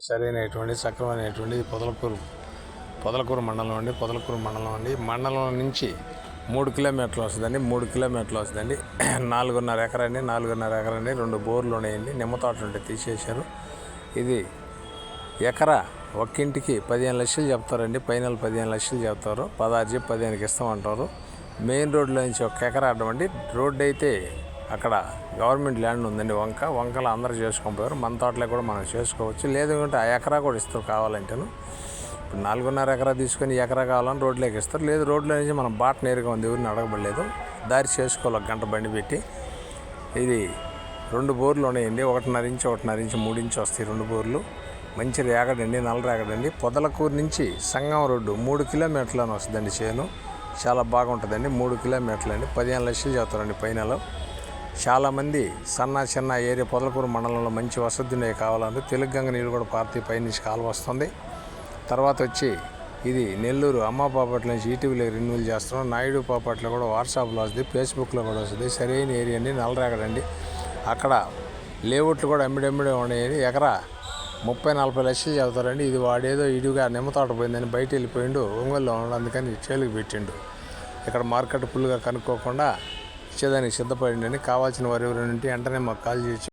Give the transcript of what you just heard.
సరైనటువంటి సక్రమైనటువంటి పొదలకూరు మండలం అండి. మండలం నుంచి 3 కిలోమీటర్లు వస్తుందండి. 3 కిలోమీటర్లు వస్తుందండి. 4.5 ఎకరండి. 2 బోర్లు ఉన్నాయండి. నిమ్మ తోట ఉంటే తీసేశారు. ఇది ఎకరా ఒక్కింటికి 15 లక్షలు చెప్తారండి. ఫైనల్ 15 లక్షలు చెప్తారు. 16 చెప్పి 15కి ఇస్తామంటారు. మెయిన్ రోడ్లో నుంచి 1 ఎకరా అడ్డం అండి. రోడ్డు అయితే అక్కడ గవర్నమెంట్ ల్యాండ్ ఉందండి. వంకలు అందరూ చేసుకోకపోయారు. మన తోటలో కూడా మనం చేసుకోవచ్చు. లేదంటే ఆ ఎకరా కూడా ఇస్తారు కావాలంటేను. ఇప్పుడు 4.5 ఎకరా తీసుకొని ఎకరా కావాలని రోడ్లోకి ఇస్తారు. లేదు రోడ్లో నుంచి మనం బాట నేరుగా ఉంది, ఎవరిని అడగబడలేదు. దారి చేసుకోవాలి 1 గంట బండి పెట్టి. ఇది 2 బోర్లు ఉన్నాయండి. 1.5 ఇంచు 3 ఇంచు వస్తాయి 2 బోర్లు. మంచి రేగడండి, నల్ల రేగడండి. పొదలకూరు నుంచి సంగం రోడ్డు 3 కిలోమీటర్లని వస్తుందండి. చేను చాలా బాగుంటుందండి. 3 కిలోమీటర్లు అండి. 15 లక్షలు చెప్తారండి ఫైనల్. చాలామంది చిన్న ఏరియా పొదలకూరు మండలంలో మంచి వసతి కావాలంటే తెలుగు గంగ నీళ్ళు కూడా పార్టీ పైనుంచి కాలువ వస్తుంది. తర్వాత వచ్చి ఇది నెల్లూరు అమ్మాపాపట్ల నుంచి ఈటీవీలో రెన్యూవల్ చేస్తున్నాం. నాయుడు పాపట్లో కూడా వాట్సాప్లో వస్తుంది, ఫేస్బుక్లో కూడా వస్తుంది. సరైన ఏరియా అండి, నల్లరేగడండి. అక్కడ లేఅవుట్లు కూడా అమ్మిడమ్మిడే ఉన్నాయని ఎకరా 30-40 లక్షలు చెబుతారండి. ఇది వాడేదో ఇడిగా నిమ్మ తోట పోయిందని బయట వెళ్ళిపోయిండు, ఒంగోలులో ఉన్నాడు, అందుకని చేలుకి పెట్టిండు. ఇక్కడ మార్కెట్ ఫుల్గా కనుక్కోకుండా ఇచ్చేదానికి సిద్ధపడిండని. కావాల్సిన వారు ఎవరైనా ఉంటే వెంటనే మాకు కాల్ చేయొచ్చు.